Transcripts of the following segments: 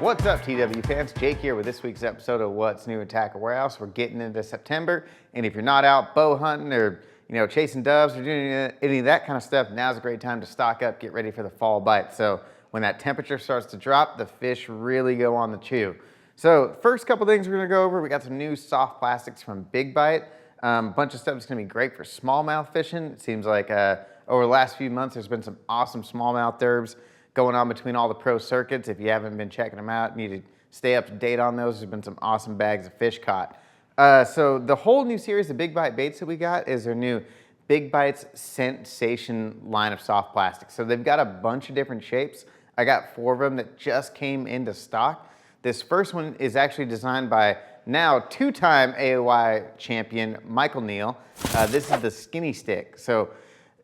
What's up, TW fans? Jake here with this week's episode of What's New in Tackle Warehouse. We're getting into September, and if you're not out bow hunting or chasing doves or doing any of that kind of stuff, now's a great time to stock up, get ready for the fall bite. So when that temperature starts to drop, the fish really go on the chew. So first couple things we're gonna go over, we got some new soft plastics from Big Bite. A bunch of stuff that's gonna be great for smallmouth fishing. It seems like over the last few months, there's been some awesome smallmouth derbs going on between all the pro circuits. If you haven't been checking them out, you need to stay up to date on those. There's been some awesome bags of fish caught. So the whole new series of Big Bite baits that we got is their new Big Bite's Scentsation line of soft plastics. So they've got a bunch of different shapes. I got 4 of them that just came into stock. This first one is actually designed by now 2-time AOY champion Michael Neal. This is the skinny stick. So,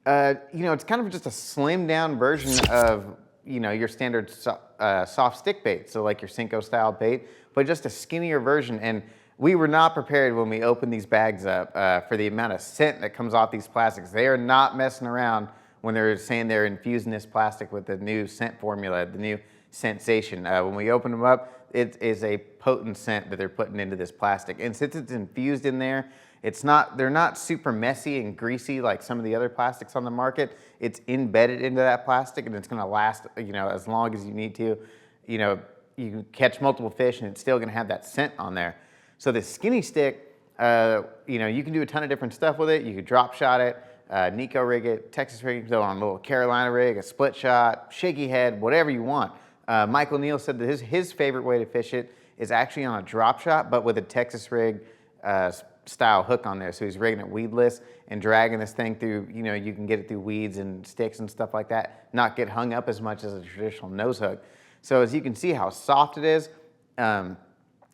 it's kind of just a slimmed down version of your standard soft stick bait, so like your Senko style bait, but just a skinnier version. And we were not prepared when we opened these bags up for the amount of scent that comes off these plastics. They are not messing around when they're saying they're infusing this plastic with the new scent formula, the new Scentsation. When we open them up, it is a potent scent that they're putting into this plastic. And since it's infused in there, they're not super messy and greasy like some of the other plastics on the market. It's embedded into that plastic, and it's gonna last, as long as you need to. You can catch multiple fish and it's still gonna have that scent on there. So the skinny stick, you can do a ton of different stuff with it. You could drop shot it, Nico rig it, Texas rig it, throw on a little Carolina rig, a split shot, shaky head, whatever you want. Michael Neal said that his favorite way to fish it is actually on a drop shot, but with a Texas rig style hook on there. So he's rigging it weedless and dragging this thing through, you can get it through weeds and sticks and stuff like that, not get hung up as much as a traditional nose hook. So as you can see how soft it is,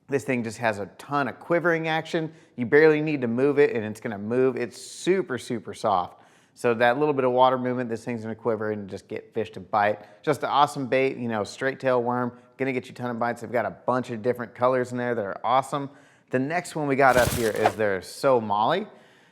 this thing just has a ton of quivering action. You barely need to move it and it's gonna move. It's super, super soft. So that little bit of water movement, this thing's gonna quiver and just get fish to bite. Just an awesome bait, straight tail worm, gonna get you a ton of bites. They've got a bunch of different colors in there that are awesome. The next one we got up here is their Somali.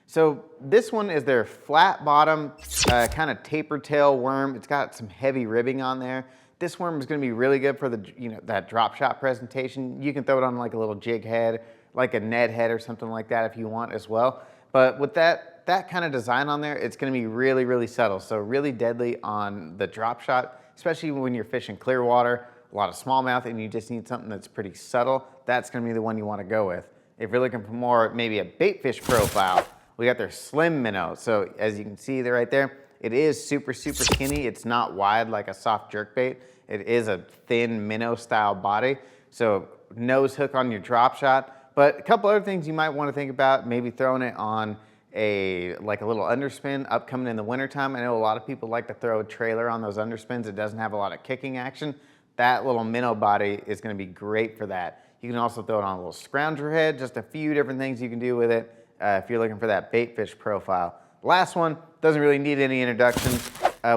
So this one is their flat bottom, kind of taper tail worm. It's got some heavy ribbing on there. This worm is gonna be really good for that drop shot presentation. You can throw it on like a little jig head, like a Ned head or something like that if you want as well. But with that kind of design on there, it's gonna be really, really subtle. So really deadly on the drop shot, especially when you're fishing clear water, a lot of smallmouth, and you just need something that's pretty subtle. That's gonna be the one you wanna go with. If you're looking for more, maybe a bait fish profile, we got their slim minnow. So as you can see there right there, it is super, super skinny. It's not wide like a soft jerk bait. It is a thin minnow style body. So nose hook on your drop shot. But a couple other things you might want to think about, maybe throwing it on like a little underspin upcoming in the wintertime. I know a lot of people like to throw a trailer on those underspins. It doesn't have a lot of kicking action. That little minnow body is going to be great for that. You can also throw it on a little scrounger head, just a few different things you can do with it if you're looking for that bait fish profile. Last one, doesn't really need any introduction.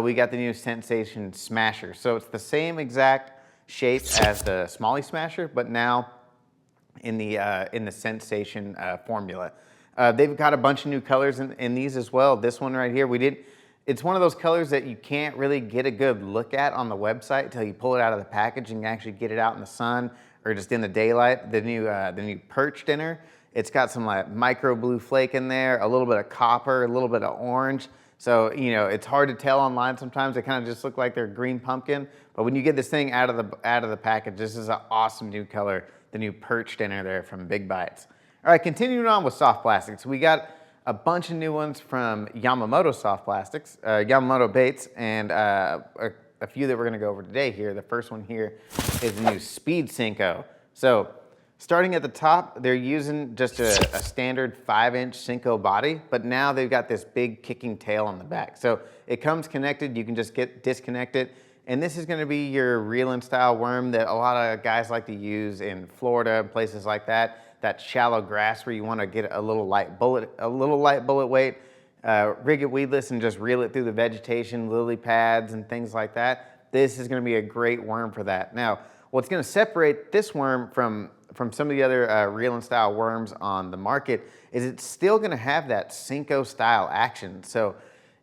We got the new Scentsation Smasher. So it's the same exact shape as the Smalley Smasher, but now in the Scentsation formula. They've got a bunch of new colors in these as well. This one right here, it's one of those colors that you can't really get a good look at on the website until you pull it out of the package and actually get it out in the sun or just in the daylight. The new perch dinner, it's got some like micro blue flake in there, a little bit of copper, a little bit of orange. So, it's hard to tell online sometimes. They kind of just look like they're green pumpkin. But when you get this thing out of the package, this is an awesome new color, the new perch dinner there from Big Bites. All right, continuing on with soft plastics. We got a bunch of new ones from Yamamoto soft plastics, Yamamoto baits, and a few that we're gonna go over today here. The first one here is the new Speed Senko. So starting at the top, they're using just a standard 5-inch Senko body, but now they've got this big kicking tail on the back. So it comes connected, you can just disconnect it. And this is gonna be your reeling style worm that a lot of guys like to use in Florida and places like that. That shallow grass where you wanna get a little light bullet weight. Rig it weedless and just reel it through the vegetation, lily pads and things like that. This is gonna be a great worm for that. Now, what's gonna separate this worm from some of the other reeling style worms on the market is it's still gonna have that Senko style action. So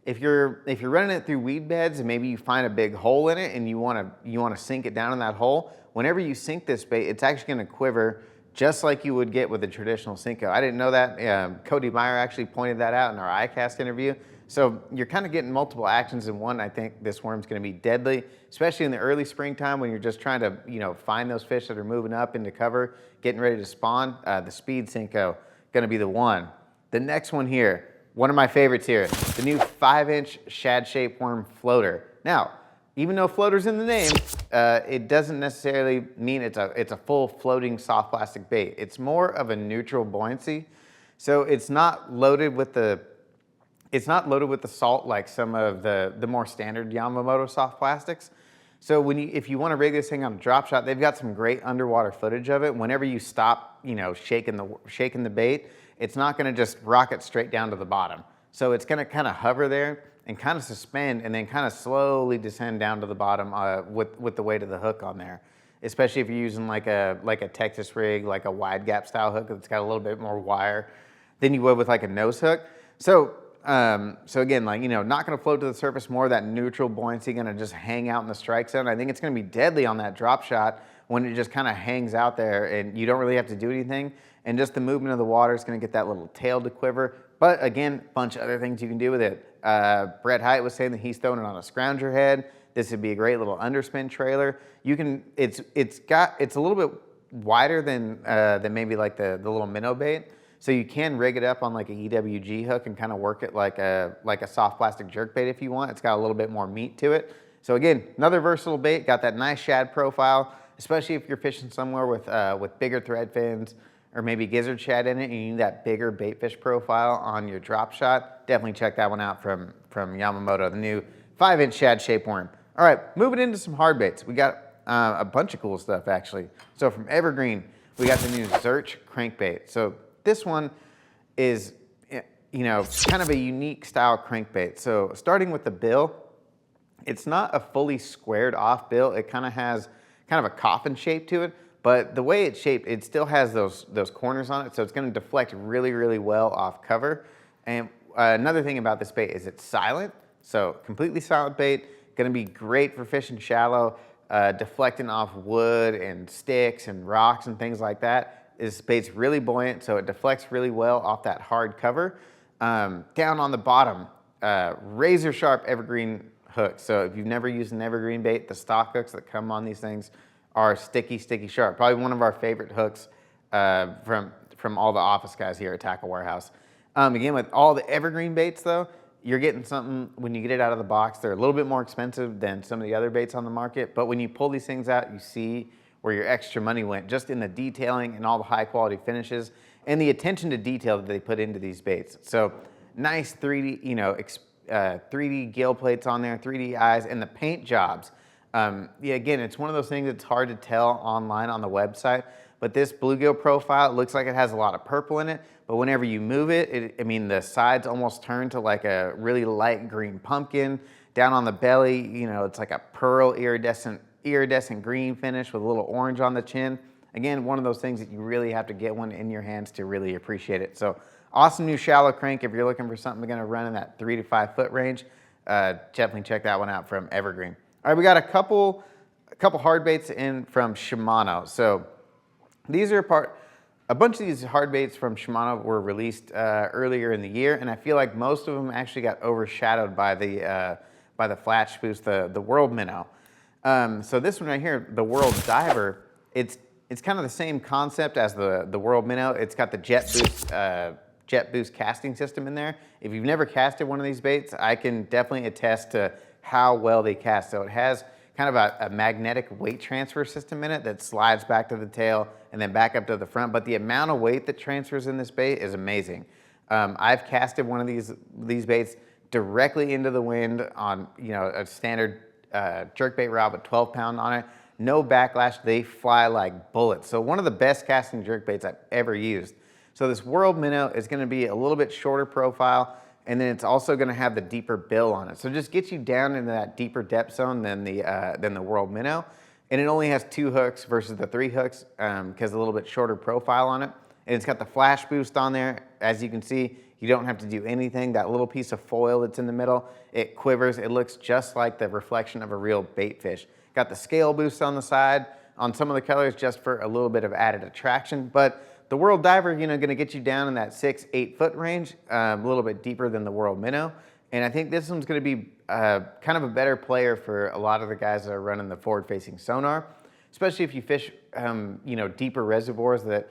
if you're running it through weed beds and maybe you find a big hole in it and you want to sink it down in that hole, whenever you sink this bait, it's actually going to quiver just like you would get with a traditional Senko. I didn't know that. Cody Meyer actually pointed that out in our iCast interview. So you're kind of getting multiple actions in one. I think this worm's going to be deadly, especially in the early springtime when you're just trying to, find those fish that are moving up into cover, getting ready to spawn. The Speed Senko going to be the one. The next one here, one of my favorites here, the new 5-inch shad shape worm floater. Now, even though floater's in the name, it doesn't necessarily mean it's a full floating soft plastic bait. It's more of a neutral buoyancy. So it's not loaded with the salt like some of the more standard Yamamoto soft plastics. So if you want to rig this thing on a drop shot, they've got some great underwater footage of it. Whenever you stop, shaking the bait, it's not going to just rocket straight down to the bottom. So it's going to kind of hover there and kind of suspend and then kind of slowly descend down to the bottom with the weight of the hook on there. Especially if you're using like a Texas rig, like a wide gap style hook that's got a little bit more wire than you would with like a nose hook. So again, not going to float to the surface, more of that neutral buoyancy, going to just hang out in the strike zone. I think it's going to be deadly on that drop shot when it just kind of hangs out there and you don't really have to do anything. And just the movement of the water is going to get that little tail to quiver. But again, a bunch of other things you can do with it. Brett Hite was saying that he's throwing it on a scrounger head. This would be a great little underspin trailer. It's a little bit wider than maybe like the little minnow bait. So you can rig it up on like a EWG hook and kind of work it like a soft plastic jerkbait if you want. It's got a little bit more meat to it. So again, another versatile bait, got that nice shad profile, especially if you're fishing somewhere with bigger thread fins or maybe gizzard shad in it and you need that bigger bait fish profile on your drop shot. Definitely check that one out from Yamamoto, the new 5-inch shad shape worm. All right, moving into some hard baits. We got a bunch of cool stuff actually. So from Evergreen, we got the new Zerch crankbait. So this one is, kind of a unique style crankbait. So starting with the bill, it's not a fully squared off bill. It kind of has kind of a coffin shape to it, but the way it's shaped, it still has those corners on it. So it's going to deflect really, really well off cover. And another thing about this bait is it's silent. So completely silent bait, going to be great for fishing shallow, deflecting off wood and sticks and rocks and things like that. This bait's really buoyant, so it deflects really well off that hard cover. Down on the bottom, razor sharp evergreen hooks. So if you've never used an evergreen bait, the stock hooks that come on these things are sticky, sticky sharp. Probably one of our favorite hooks from all the office guys here at Tackle Warehouse. Again, with all the evergreen baits though, you're getting something, when you get it out of the box, they're a little bit more expensive than some of the other baits on the market, but when you pull these things out, you see where your extra money went, just in the detailing and all the high quality finishes and the attention to detail that they put into these baits. So nice 3D, 3D gill plates on there, 3D eyes, and the paint jobs. Again, it's one of those things that's hard to tell online on the website, but this bluegill profile, it looks like it has a lot of purple in it, but whenever you move it, the sides almost turn to like a really light green pumpkin. Down on the belly, it's like a pearl iridescent green finish with a little orange on the chin. Again, one of those things that you really have to get one in your hands to really appreciate it. So awesome new shallow crank if you're looking for something going to run in that 3 to 5 foot range. Definitely check that one out from Evergreen. All right, we got a couple hard baits in from Shimano. So these are a bunch of these hard baits from Shimano were released earlier in the year, and I feel like most of them actually got overshadowed by the flat spoofs, the World Minnow. So this one right here, the World Diver, it's kind of the same concept as the World Minnow. It's got the jet boost casting system in there. If you've never casted one of these baits, I can definitely attest to how well they cast. So it has kind of a magnetic weight transfer system in it that slides back to the tail and then back up to the front. But the amount of weight that transfers in this bait is amazing. I've casted one of these baits directly into the wind on a standard jerkbait rod with 12-pound on it. No backlash, they fly like bullets. So one of the best casting jerkbaits I've ever used. So this World Minnow is gonna be a little bit shorter profile, and then it's also gonna have the deeper bill on it. So it just gets you down into that deeper depth zone than the World Minnow. And it only has 2 hooks versus the 3 hooks because a little bit shorter profile on it. And it's got the flash boost on there. As you can see, You don't have to do anything. That little piece of foil that's in the middle, it quivers. It looks just like the reflection of a real bait fish. Got the scale boost on the side on some of the colors just for a little bit of added attraction. But the World Diver, you know, gonna get you down in that 6-8 foot range, a little bit deeper than the World Minnow. And I think this one's gonna be kind of a better player for a lot of the guys that are running the forward-facing sonar, especially if you fish, you know, deeper reservoirs that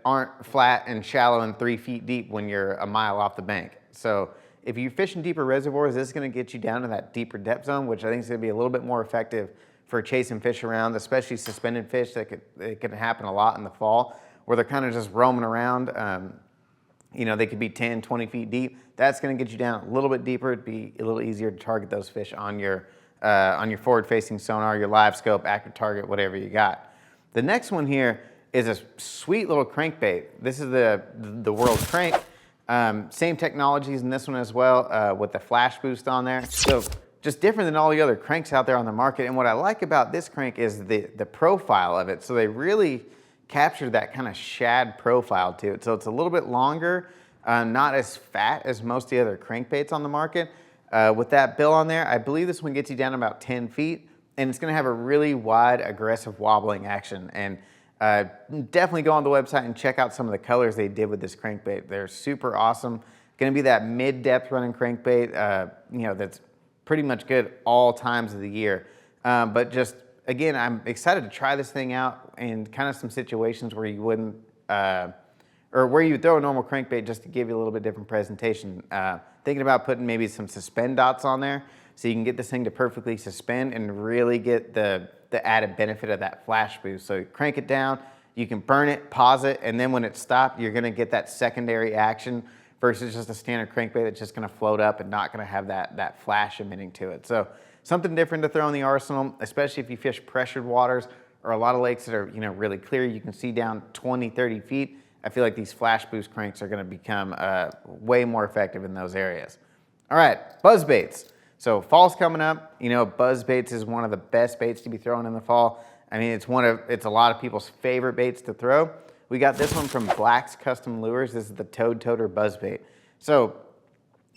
aren't flat and shallow and 3 feet deep when you're a mile off the bank. So if you fish in deeper reservoirs, this is gonna get you down to that deeper depth zone, which I think is gonna be a little bit more effective for chasing fish around, especially suspended fish. It can happen a lot in the fall where they're kind of just roaming around. You know, they could be 10, 20 feet deep. That's gonna get you down a little bit deeper. It'd be a little easier to target those fish on your forward-facing sonar, your live scope, active target, whatever you got. The next one here is a sweet little crankbait. This is the World Crank. Same technologies in this one as well, with the flash boost on there. So just different than all the other cranks out there on the market. And what I like about this crank is the profile of it. So they really captured that kind of shad profile to it. So it's a little bit longer, not as fat as most of the other crankbaits on the market. With that bill on there, I believe this one gets you down about 10 feet, and it's gonna have a really wide, aggressive wobbling action. And definitely go on the website and check out some of the colors they did with this crankbait. They're super awesome. Gonna be that mid-depth running crankbait, you know, that's pretty much good all times of the year. But just, again, I'm excited to try this thing out in kind of some situations where you wouldn't, or where you would throw a normal crankbait just to give you a little bit different presentation. Thinking about putting maybe some suspend dots on there so you can get this thing to perfectly suspend and really get the added benefit of that flash boost. So crank it down, you can burn it, pause it, and then when it's stopped, you're gonna get that secondary action versus just a standard crankbait that's just gonna float up and not gonna have that flash emitting to it. So something different to throw in the arsenal, especially if you fish pressured waters or a lot of lakes that are, you know, really clear. You can see down 20, 30 feet. I feel like these flash boost cranks are gonna become way more effective in those areas. All right, buzz baits. So fall's coming up. You know, buzz baits is one of the best baits to be throwing in the fall. I mean, it's a lot of people's favorite baits to throw. We got this one from Black's Custom Lures. This is the Toad Toter buzz bait. So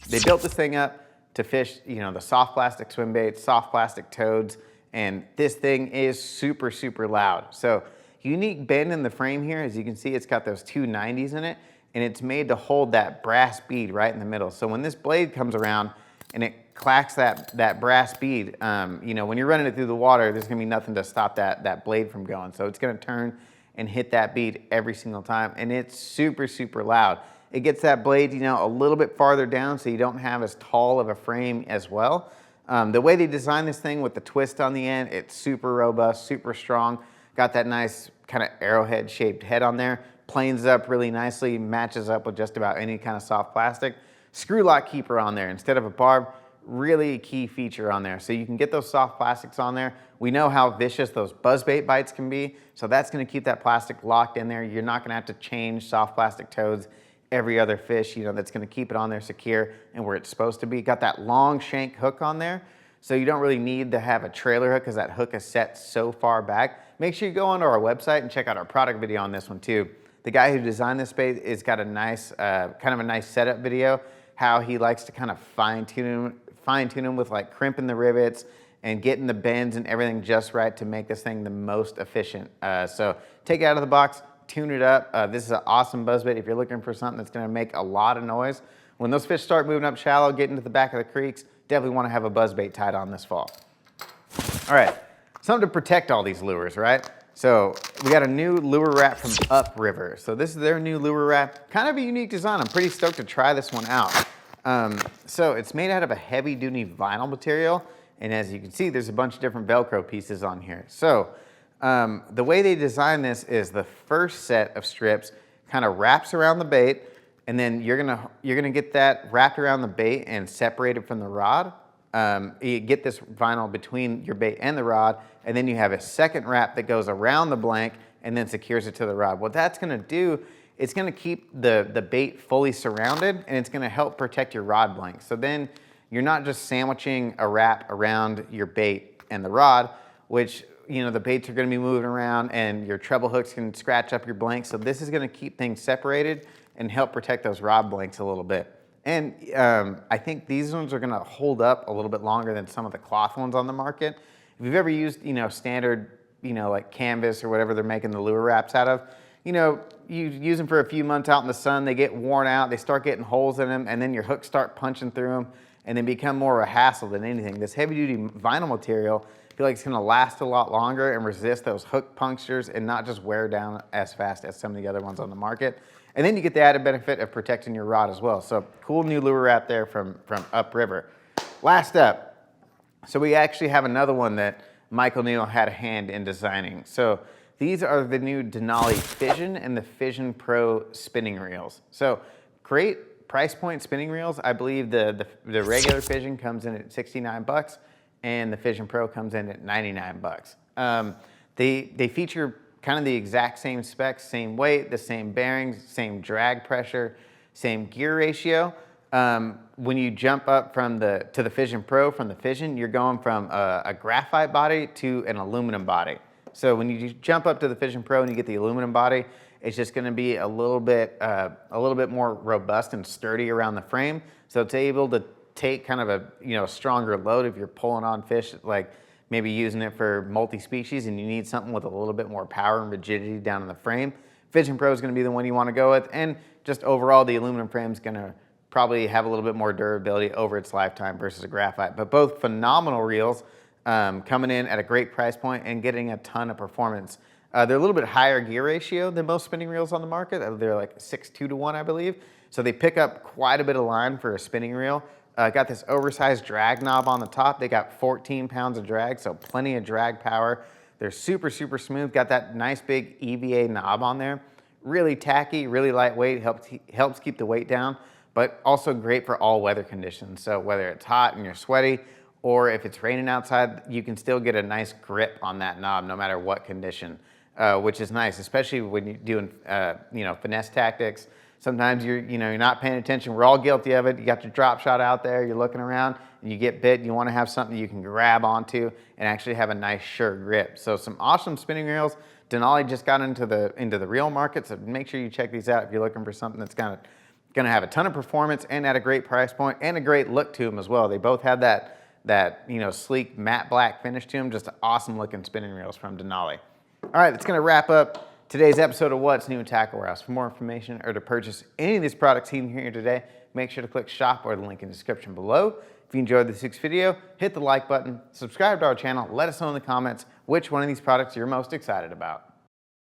they built this thing up to fish, you know, the soft plastic swim baits, soft plastic toads, and this thing is super, super loud. So unique bend in the frame here, as you can see, it's got those 290s in it, and it's made to hold that brass bead right in the middle. So when this blade comes around and it clacks that brass bead, you know, when you're running it through the water, there's gonna be nothing to stop that blade from going. So it's gonna turn and hit that bead every single time, and it's super, super loud. It gets that blade, you know, a little bit farther down so you don't have as tall of a frame as well. The way they designed this thing with the twist on the end, it's super robust, super strong. Got that nice kind of arrowhead shaped head on there. Planes up really nicely, matches up with just about any kind of soft plastic. Screw lock keeper on there instead of a barb. Really key feature on there. So you can get those soft plastics on there. We know how vicious those buzzbait bites can be. So that's gonna keep that plastic locked in there. You're not gonna have to change soft plastic toads every other fish, you know, that's gonna keep it on there secure and where it's supposed to be. Got that long shank hook on there. So you don't really need to have a trailer hook because that hook is set so far back. Make sure you go onto our website and check out our product video on this one too. The guy who designed this bait has got a nice, kind of a nice setup video, how he likes to kind of fine tune them with like crimping the rivets and getting the bends and everything just right to make this thing the most efficient. So take it out of the box, tune it up. This is an awesome buzzbait if you're looking for something that's gonna make a lot of noise. When those fish start moving up shallow, getting to the back of the creeks, definitely wanna have a buzzbait tied on this fall. All right, something to protect all these lures, right? So we got a new lure wrap from Upriver. So this is their new lure wrap, kind of a unique design. I'm pretty stoked to try this one out. So it's made out of a heavy duty vinyl material. And as you can see, there's a bunch of different Velcro pieces on here. So the way they designed this is the first set of strips kind of wraps around the bait, and then you're gonna get that wrapped around the bait and separated from the rod. You get this vinyl between your bait and the rod, and then you have a second wrap that goes around the blank and then secures it to the rod. What that's gonna do, it's gonna keep the bait fully surrounded, and it's gonna help protect your rod blank. So then you're not just sandwiching a wrap around your bait and the rod, which, you know, the baits are gonna be moving around and your treble hooks can scratch up your blank. So this is gonna keep things separated and help protect those rod blanks a little bit. And I think these ones are gonna hold up a little bit longer than some of the cloth ones on the market. If you've ever used, standard, like canvas or whatever they're making the lure wraps out of, you use them for a few months out in the sun, they get worn out, they start getting holes in them, and then your hooks start punching through them, and they become more of a hassle than anything. This heavy-duty vinyl material, I feel like it's gonna last a lot longer and resist those hook punctures and not just wear down as fast as some of the other ones on the market. And then you get the added benefit of protecting your rod as well. So cool new lure wrap there from Upriver. Last up, so we actually have another one that Michael Neal had a hand in designing. So these are the new Denali Fission and the Fission Pro spinning reels. So great price point spinning reels. I believe the regular Fission comes in at 69 bucks and the Fission Pro comes in at 99 bucks. They feature kind of the exact same specs, same weight, the same bearings, same drag pressure, same gear ratio. When you jump up to the Fission Pro from the Fission, you're going from a graphite body to an aluminum body. So when you jump up to the Fission Pro and you get the aluminum body, it's just going to be a little bit more robust and sturdy around the frame. So it's able to take kind of a stronger load if you're pulling on fish, like maybe using it for multi-species and you need something with a little bit more power and rigidity down in the frame. Fission Pro is going to be the one you want to go with, and just overall the aluminum frame is going to probably have a little bit more durability over its lifetime versus a graphite. But both phenomenal reels, coming in at a great price point and getting a ton of performance. They're a little bit higher gear ratio than most spinning reels on the market. They're like 6:2 to 1, I believe. So they pick up quite a bit of line for a spinning reel. Got this oversized drag knob on the top. They got 14 pounds of drag, so plenty of drag power. They're super, super smooth. Got that nice big EVA knob on there. Really tacky, really lightweight, helps keep the weight down, but also great for all weather conditions. So whether it's hot and you're sweaty, or if it's raining outside, you can still get a nice grip on that knob no matter what condition, which is nice, especially when you're doing finesse tactics. Sometimes you're not paying attention. We're all guilty of it. You got your drop shot out there, you're looking around, and you get bit. You want to have something you can grab onto and actually have a nice sure grip. So some awesome spinning reels. Denali just got into the reel market, so make sure you check these out if you're looking for something that's going to have a ton of performance and at a great price point and a great look to them as well. They both have that sleek matte black finish to them. Just awesome looking spinning reels from Denali. All right, that's going to wrap up today's episode of What's New in Tackle Warehouse. For more information or to purchase any of these products seen here today, make sure to click shop or the link in the description below. If you enjoyed this week's video, hit the like button, subscribe to our channel, let us know in the comments which one of these products you're most excited about.